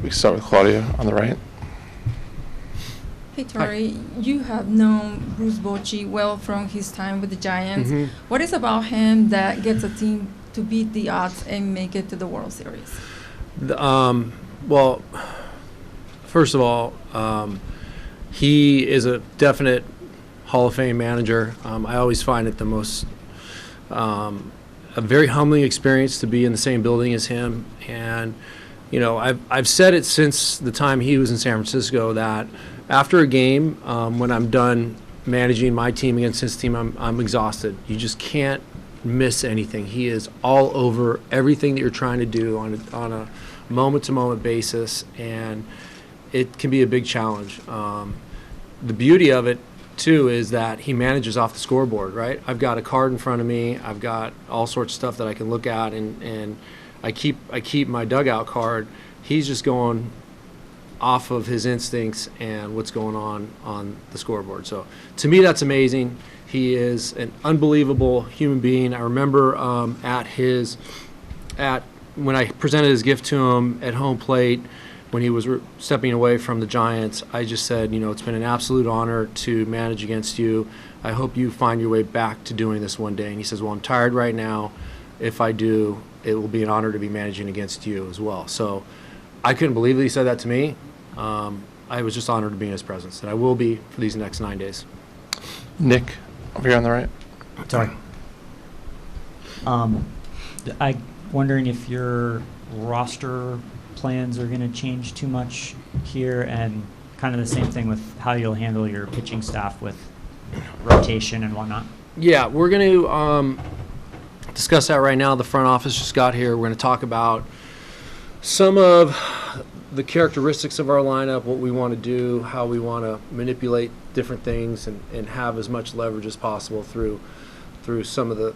We can start with Claudia on the right. Hey, Torey, you have known Bruce Bochy well from his time with the Giants. Mm-hmm. What is about him that gets a team to beat the odds and make it to the World Series? Well, first of all, he is a definite Hall of Fame manager. I always find it the most a very humbling experience to be in the same building as him. And you know, I've said it since the time he was in San Francisco that after a game, when I'm done managing my team against his team, I'm exhausted. You just can't miss anything. He is all over everything that you're trying to do on a moment-to-moment basis, and it can be a big challenge. The beauty of it, too, is that he manages off the scoreboard, right? I've got a card in front of me. I've got all sorts of stuff that I can look at, and I keep my dugout card. He's just going off of his instincts and what's going on the scoreboard. So to me, that's amazing. He is an unbelievable human being. I remember when I presented his gift to him at home plate when he was stepping away from the Giants, I just said, you know, it's been an absolute honor to manage against you. I hope you find your way back to doing this one day. And he says, well, I'm tired right now. If I do, it will be an honor to be managing against you as well. So I couldn't believe that he said that to me. I was just honored to be in his presence, and I will be for these next 9 days. Nick, over here on the right. Sorry. I'm wondering if your roster plans are going to change too much here, and kind of the same thing with how you'll handle your pitching staff with rotation and whatnot. Yeah, we're going to discuss that right now. The front office just got here. We're going to talk about some of the characteristics of our lineup, what we want to do, how we want to manipulate different things, and have as much leverage as possible through some of the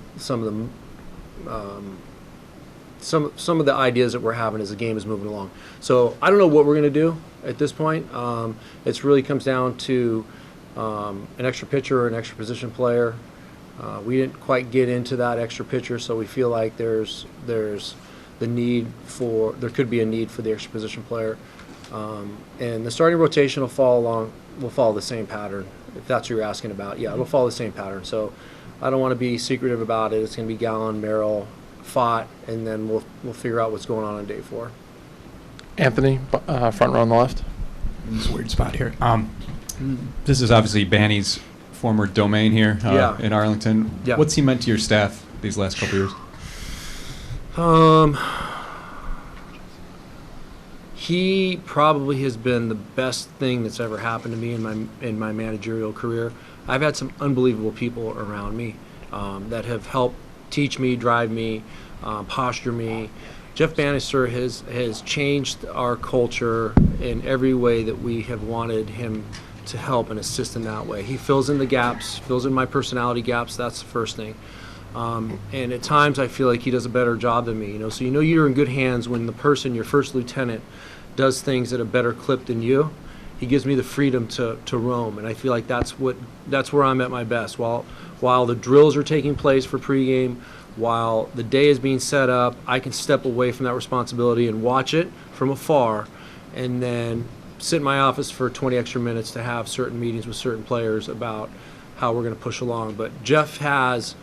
ideas that we're having as the game is moving along. So I don't know what we're going to do at this point. It really comes down to an extra pitcher or an extra position player. We didn't quite get into that extra pitcher, so we feel like there could be a need for the extra position player, and the starting rotation will follow the same pattern. If that's what you're asking about, yeah, it'll follow the same pattern. So I don't want to be secretive about it. It's going to be Gallen, Merrill, Fott, and then we'll figure out what's going on day 4. Anthony, front row on the left. This is a weird spot here. This is obviously Banny's former domain here in Arlington. Yeah. What's he meant to your staff these last couple years? He probably has been the best thing that's ever happened to me in my managerial career. I've had some unbelievable people around me that have helped teach me, drive me, posture me. Jeff Bannister has changed our culture in every way that we have wanted him to help and assist in that way. He fills in the gaps, fills in my personality gaps. That's the first thing. And at times I feel like he does a better job than me. So you're in good hands when the person, your first lieutenant, does things at a better clip than you. He gives me the freedom to roam, and I feel like that's where I'm at my best. While the drills are taking place for pregame, while the day is being set up, I can step away from that responsibility and watch it from afar, and then sit in my office for 20 extra minutes to have certain meetings with certain players about how we're going to push along. But Jeff has,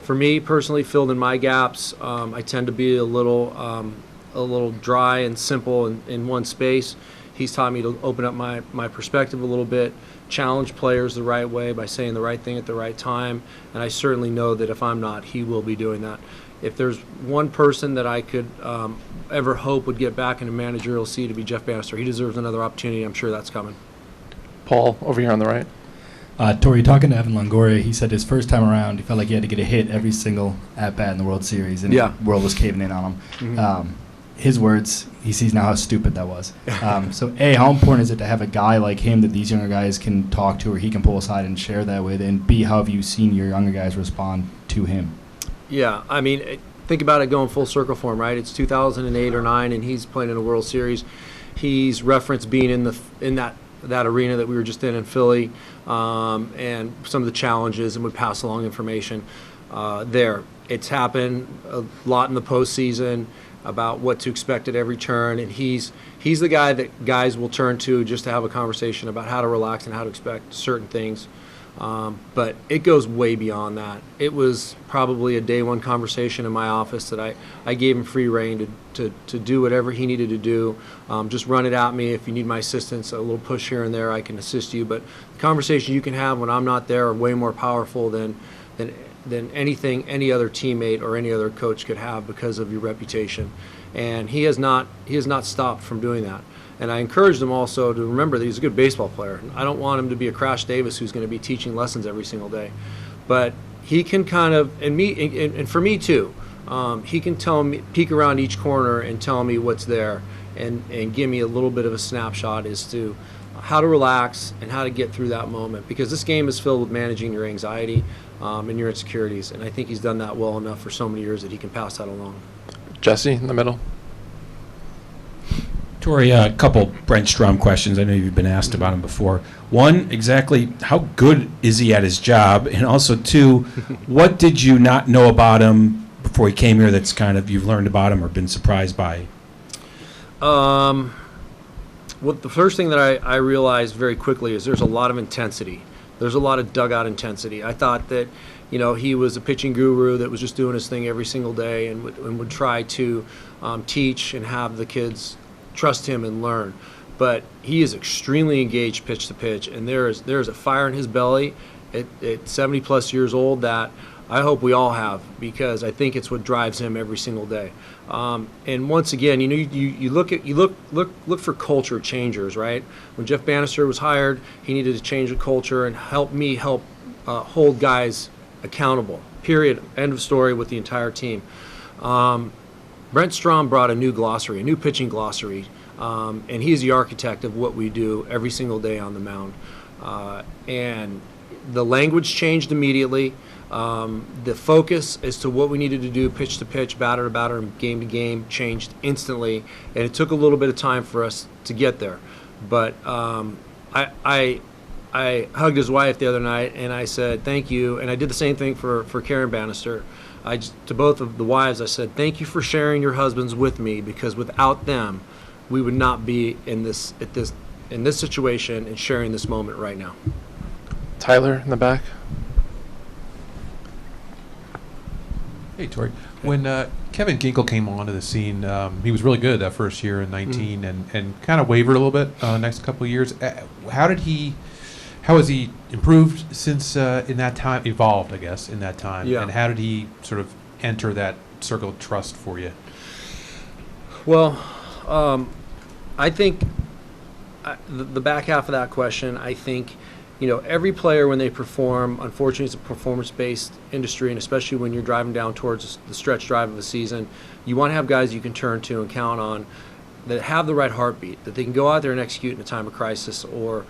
for me personally, filled in my gaps. I tend to be a little dry and simple in one space. He's taught me to open up my perspective a little bit, challenge players the right way by saying the right thing at the right time, and I certainly know that if I'm not, he will be doing that. If there's one person that I could ever hope would get back in a managerial seat, to be Jeff Bannister. He deserves another opportunity. I'm sure that's coming. Paul, over here on the right. Torey, talking to Evan Longoria, he said his first time around, he felt like he had to get a hit every single at-bat in the World Series, and the world was caving in on him. Mm-hmm. His words, he sees now how stupid that was. So, A, how important is it to have a guy like him that these younger guys can talk to or he can pull aside and share that with? And B, how have you seen your younger guys respond to him? Yeah, I mean, think about it going full circle for him, right? It's 2008 or 9, and he's playing in a World Series. He's referenced being in that arena that we were just in Philly, and some of the challenges, and would pass along information there. It's happened a lot in the postseason. about what to expect at every turn, and he's the guy that guys will turn to just to have a conversation about how to relax and how to expect certain things. But it goes way beyond that. It was probably a day one conversation in my office that I gave him free rein to do whatever he needed to do. Just run it at me. If you need my assistance, a little push here and there, I can assist you. But the conversation you can have when I'm not there are way more powerful than anything any other teammate or any other coach could have because of your reputation. And he has not stopped from doing that. And I encouraged him also to remember that he's a good baseball player. I don't want him to be a Crash Davis who's going to be teaching lessons every single day. But he can kind of, and for me too, he can tell me, peek around each corner and tell me what's there and give me a little bit of a snapshot as to how to relax and how to get through that moment. Because this game is filled with managing your anxiety and your insecurities. And I think he's done that well enough for so many years that he can pass that along. Jesse in the middle. Torey, a couple Brent Strom questions. I know you've been asked about him before. One, exactly how good is he at his job? And also, two, what did you not know about him before he came here that's kind of you've learned about him or been surprised by? Well, the first thing that I realized very quickly is there's a lot of intensity. There's a lot of dugout intensity. I thought that, he was a pitching guru that was just doing his thing every single day and would try to teach and have the kids trust him and learn. But he is extremely engaged pitch to pitch, and there's a fire in his belly at 70 plus years old that I hope we all have, because I think it's what drives him every single day. And once again, you look for culture changers, right? When Jeff Bannister was hired, he needed to change the culture and help hold guys accountable. Period. End of story with the entire team. Brent Strom brought a new glossary, a new pitching glossary, and he's the architect of what we do every single day on the mound. And the language changed immediately. The focus as to what we needed to do, pitch to pitch, batter to batter, and game to game, changed instantly, and it took a little bit of time for us to get there. But I hugged his wife the other night, and I said thank you, and I did the same thing for Karen Bannister. To both of the wives, I said thank you for sharing your husbands with me, because without them, we would not be in this situation and sharing this moment right now. Tyler in the back. Hey, Torey. When Kevin Ginkel came onto the scene, he was really good that first year in 19 and kind of wavered a little bit next couple of years. How has he improved since in that time, evolved, I guess, in that time? Yeah. And how did he sort of enter that circle of trust for you? Well, I think the back half of that question, I think, every player when they perform, unfortunately it's a performance-based industry, and especially when you're driving down towards the stretch drive of a season, you want to have guys you can turn to and count on that have the right heartbeat, that they can go out there and execute in a time of crisis or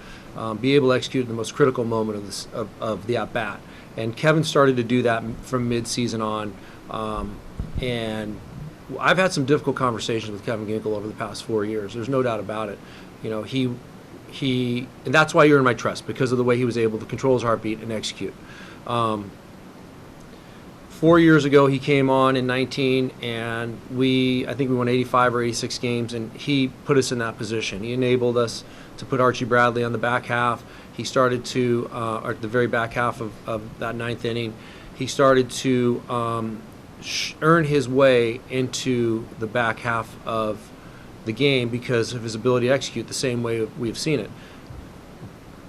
be able to execute in the most critical moment of the at-bat. And Kevin started to do that from mid-season on, and I've had some difficult conversations with Kevin Ginkel over the past 4 years. There's no doubt about it. And that's why you're in my trust, because of the way he was able to control his heartbeat and execute. 4 years ago, he came on in 19, and I think we won 85 or 86 games, and he put us in that position. He enabled us to put Archie Bradley on the back half. He started to, at the very back half of that ninth inning, he started to earn his way into the back half of the game because of his ability to execute the same way we've seen it.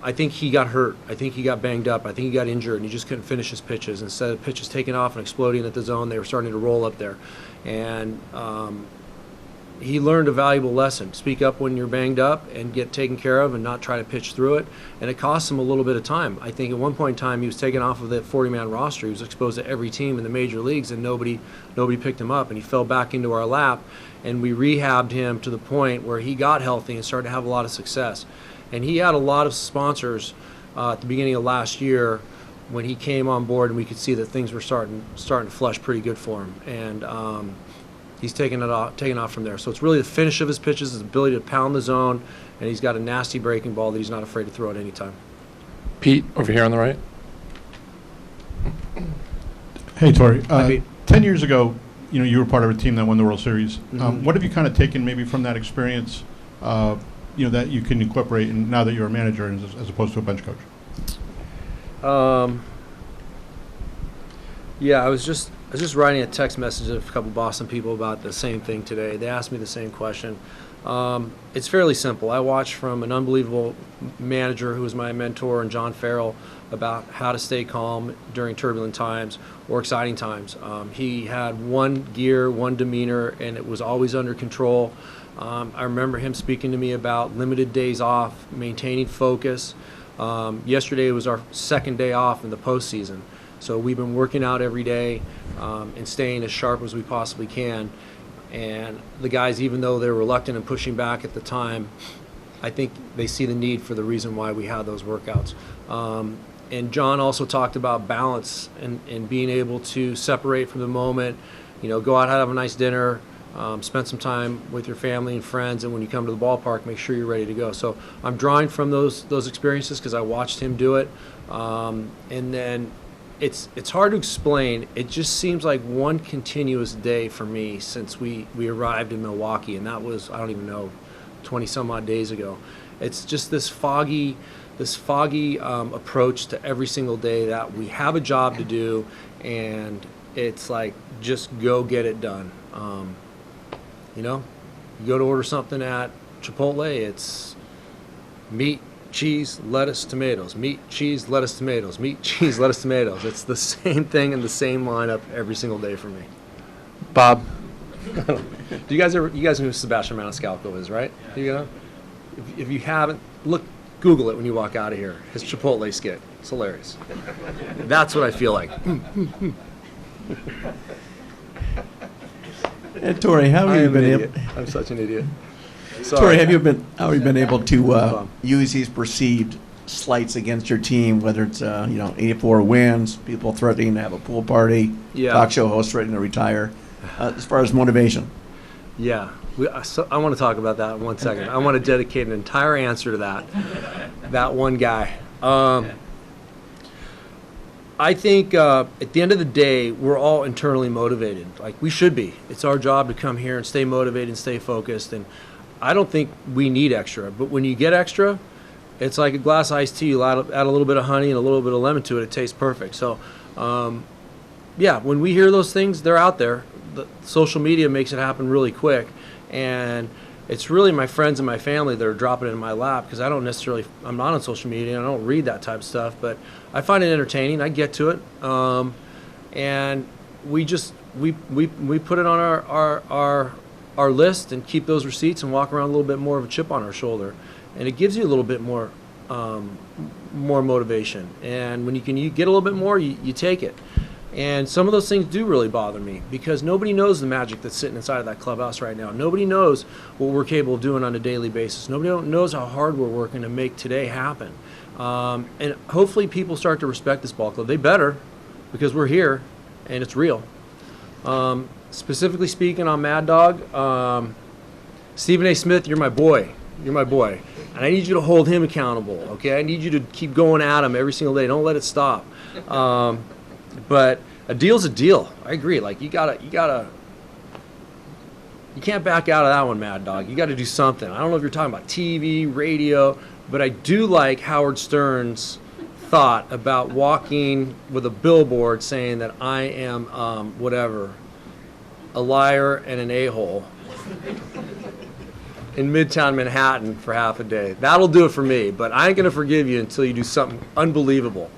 I think he got hurt. I think he got banged up. I think he got injured, and he just couldn't finish his pitches. Instead of pitches taking off and exploding at the zone, they were starting to roll up there. And he learned a valuable lesson. Speak up when you're banged up and get taken care of and not try to pitch through it. And it cost him a little bit of time. I think at one point in time he was taken off of that 40-man roster. He was exposed to every team in the major leagues, and nobody picked him up. And he fell back into our lap, and we rehabbed him to the point where he got healthy and started to have a lot of success. And he had a lot of sponsors at the beginning of last year when he came on board, and we could see that things were starting to flush pretty good for him. And he's taken off from there. So it's really the finish of his pitches, his ability to pound the zone, and he's got a nasty breaking ball that he's not afraid to throw at any time. Pete, over here on the right. Hey, Torey. Hi, Pete. 10 years ago, you were part of a team that won the World Series. Mhm. What have you kind of taken maybe from that experience, that you can incorporate in, now that you're a manager as opposed to a bench coach? Yeah, I was just writing a text message to a couple Boston people about the same thing today. They asked me the same question. It's fairly simple. I watched from an unbelievable manager who was my mentor, and John Farrell, about how to stay calm during turbulent times or exciting times. He had one gear, one demeanor, and it was always under control. I remember him speaking to me about limited days off, maintaining focus. Yesterday was our second day off in the postseason. So we've been working out every day and staying as sharp as we possibly can. And the guys, even though they're reluctant and pushing back at the time, I think they see the need for the reason why we had those workouts. And John also talked about balance and being able to separate from the moment, go out, have a nice dinner, spend some time with your family and friends, and when you come to the ballpark, make sure you're ready to go. So I'm drawing from those experiences because I watched him do it. And then it's hard to explain. It just seems like one continuous day for me since we arrived in Milwaukee, and that was, I don't even know, 20 some odd days ago. It's just this foggy approach to every single day that we have a job to do, and it's like just go get it done. You go to order something at Chipotle, it's meat, cheese, lettuce, tomatoes, meat, cheese, lettuce, tomatoes, meat, cheese, lettuce, tomatoes. It's the same thing in the same lineup every single day for me. Bob, Do you guys know who Sebastian Maniscalco is, right? If you haven't, Google it when you walk out of here. His Chipotle skit. It's hilarious. That's what I feel like. And Torey, how have you been able? I'm such an idiot. Torey, how have you been able to use these perceived slights against your team, whether it's 84 wins, people threatening to have a pool party, talk show hosts threatening to retire, as far as motivation? Yeah, I want to talk about that in 1 second. I want to dedicate an entire answer to that one guy. I think at the end of the day, we're all internally motivated. Like we should be. It's our job to come here and stay motivated and stay focused. And I don't think we need extra. But when you get extra, it's like a glass of iced tea. You add a little bit of honey and a little bit of lemon to it. It tastes perfect. So, when we hear those things, they're out there. The social media makes it happen really quick. And it's really my friends and my family that are dropping it in my lap because I'm not on social media and I don't read that type of stuff, but I find it entertaining. I get to it. And we put it on our list and keep those receipts and walk around a little bit more of a chip on our shoulder. And it gives you a little bit more motivation. And when you get a little bit more, you take it. And some of those things do really bother me because nobody knows the magic that's sitting inside of that clubhouse right now. Nobody knows what we're capable of doing on a daily basis. Nobody knows how hard we're working to make today happen. And hopefully people start to respect this ball club. They better, because we're here and it's real. Specifically speaking on Mad Dog, Stephen A. Smith, you're my boy. You're my boy. And I need you to hold him accountable, okay? I need you to keep going at him every single day. Don't let it stop. But a deal's a deal. I agree. Like you can't back out of that one, Mad Dog. You gotta do something. I don't know if you're talking about TV, radio, but I do like Howard Stern's thought about walking with a billboard saying that I am a liar and an a-hole in Midtown Manhattan for half a day. That'll do it for me, but I ain't gonna forgive you until you do something unbelievable.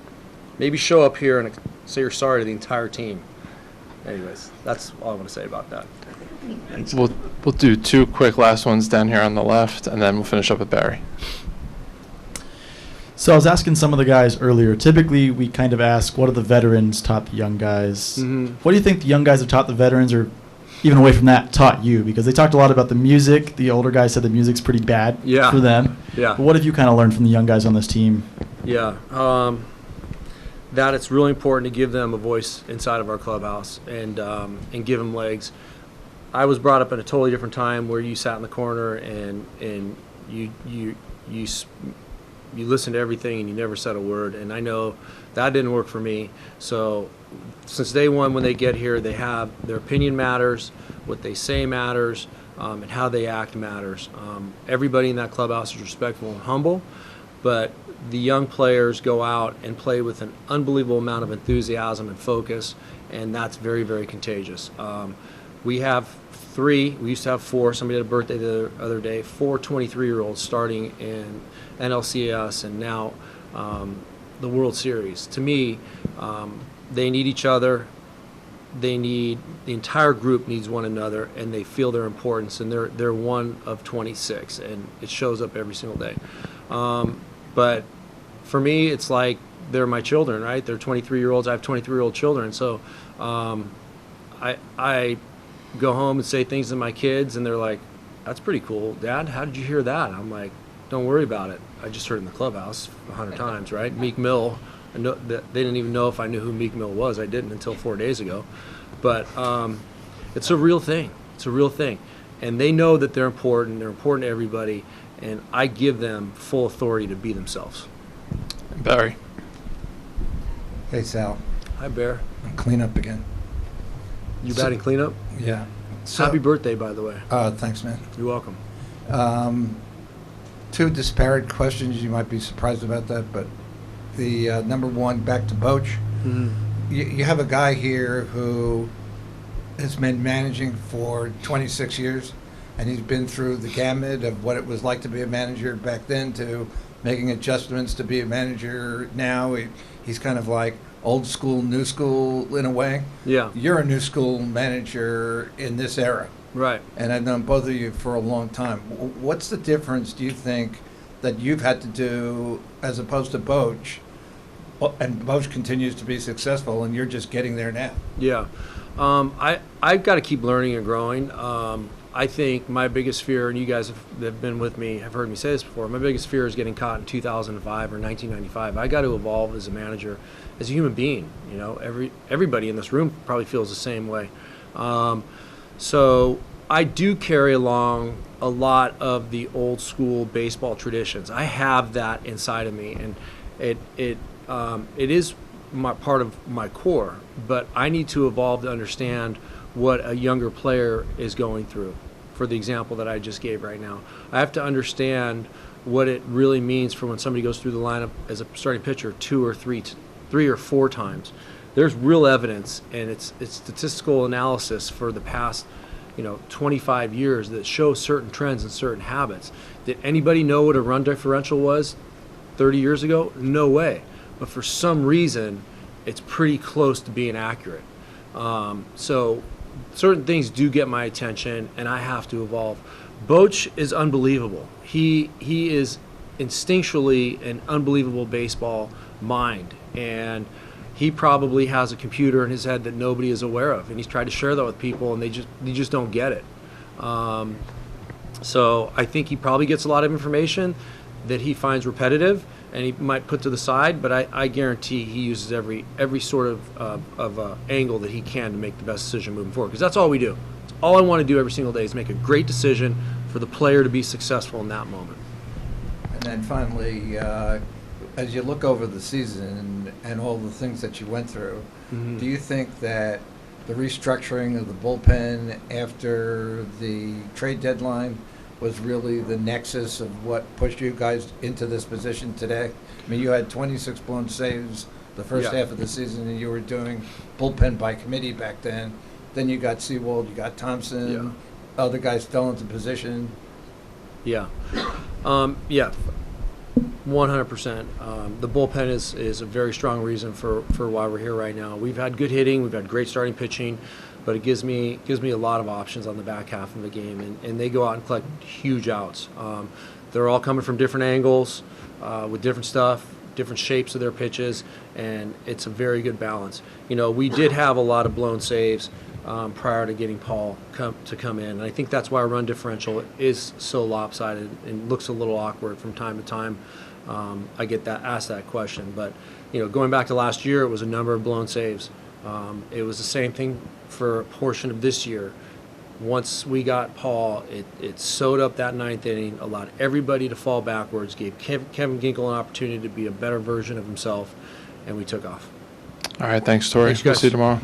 Maybe show up here and say you're sorry to the entire team. Anyways, that's all I want to say about that. we'll do two quick last ones down here on the left, and then we'll finish up with Barry. So I was asking some of the guys earlier. Typically, we kind of ask, what have the veterans taught the young guys? Mm-hmm. What do you think the young guys have taught the veterans, or even away from that, taught you? Because they talked a lot about the music. The older guys said the music's pretty bad for them. Yeah. But what have you kind of learned from the young guys on this team? Yeah. That it's really important to give them a voice inside of our clubhouse and give them legs. I was brought up in a totally different time where you sat in the corner and you listened to everything and you never said a word. And I know That didn't work for me. So since day one, when they get here, they have their opinion matters, what they say matters, and how they act matters. Everybody in that clubhouse is respectful and humble, but the young players go out and play with an unbelievable amount of enthusiasm and focus, and that's very, very contagious. We have 3, we used to have 4, somebody had a birthday the other day, 4 23-year-olds starting in NLCS and now the World Series. To me, they need each other. The entire group needs one another, and they feel their importance, and they're one of 26, and it shows up every single day. But for me, it's like they're my children, right? They're 23-year-olds. I have 23-year-old children, so I go home and say things to my kids, and they're like, "That's pretty cool, Dad. How did you hear that?" I'm like, "Don't worry about it. I just heard it in the clubhouse 100 times, right?" Meek Mill. I know that they didn't even know if I knew who Meek Mill was. I didn't until 4 days ago. But it's a real thing. It's a real thing. And they know that they're important. They're important to everybody. And I give them full authority to be themselves. Barry. Hey, Sal. Hi, Bear. Cleanup again. You batting cleanup? Yeah. So, happy birthday, by the way. Thanks, man. You're welcome. 2 disparate questions. You might be surprised about that, but the number one, back to Boch. Mm-hmm. You have a guy here who has been managing for 26 years, and he's been through the gamut of what it was like to be a manager back then to making adjustments to be a manager now. He's kind of like old school, new school in a way. Yeah. You're a new school manager in this era. Right. And I've known both of you for a long time. What's the difference, do you think, that you've had to do as opposed to Boch? And Boch continues to be successful, and you're just getting there now. Yeah. I've got to keep learning and growing. I think my biggest fear, and you guys have been with me, have heard me say this before, my biggest fear is getting caught in 2005 or 1995. I got to evolve as a manager, as a human being. You know, everybody in this room probably feels the same way. So I do carry along a lot of the old school baseball traditions. I have that inside of me, and it is part of my core, but I need to evolve to understand what a younger player is going through. For the example that I just gave right now, I have to understand what it really means for when somebody goes through the lineup as a starting pitcher 2 or 3 or 4 times. There's real evidence, and it's statistical analysis for the past 25 years that shows certain trends and certain habits. Did anybody know what a run differential was 30 years ago? No way. But for some reason, it's pretty close to being accurate. So certain things do get my attention, and I have to evolve. Boch is unbelievable. He is instinctually an unbelievable baseball mind, and he probably has a computer in his head that nobody is aware of, and he's tried to share that with people, and they just don't get it. So I think he probably gets a lot of information that he finds repetitive, and he might put to the side, but I guarantee he uses every sort of angle that he can to make the best decision moving forward, because that's all we do. It's all I want to do every single day is make a great decision for the player to be successful in that moment. And then finally, as you look over the season and all the things that you went through, Mm-hmm. do you think that the restructuring of the bullpen after the trade deadline was really the nexus of what pushed you guys into this position today? I mean, you had 26 blown saves the first half of the season, and you were doing bullpen by committee back then. Then you got Seawold, you got Thompson, other guys fell into position. Yeah. 100%. The bullpen is a very strong reason for why we're here right now. We've had good hitting, we've had great starting pitching, but it gives me a lot of options on the back half of the game, and they go out and collect huge outs. They're all coming from different angles, with different stuff, different shapes of their pitches, and it's a very good balance. We did have a lot of blown saves prior to getting Paul to come in, and I think that's why our run differential is so lopsided and looks a little awkward from time to time. I get asked that question, but going back to last year, it was a number of blown saves. It was the same thing for a portion of this year. Once we got Paul, it sewed up that 9th inning, allowed everybody to fall backwards, gave Kevin Ginkel an opportunity to be a better version of himself, and we took off. All right, thanks, Torey. Thanks, We'll guys. see you tomorrow.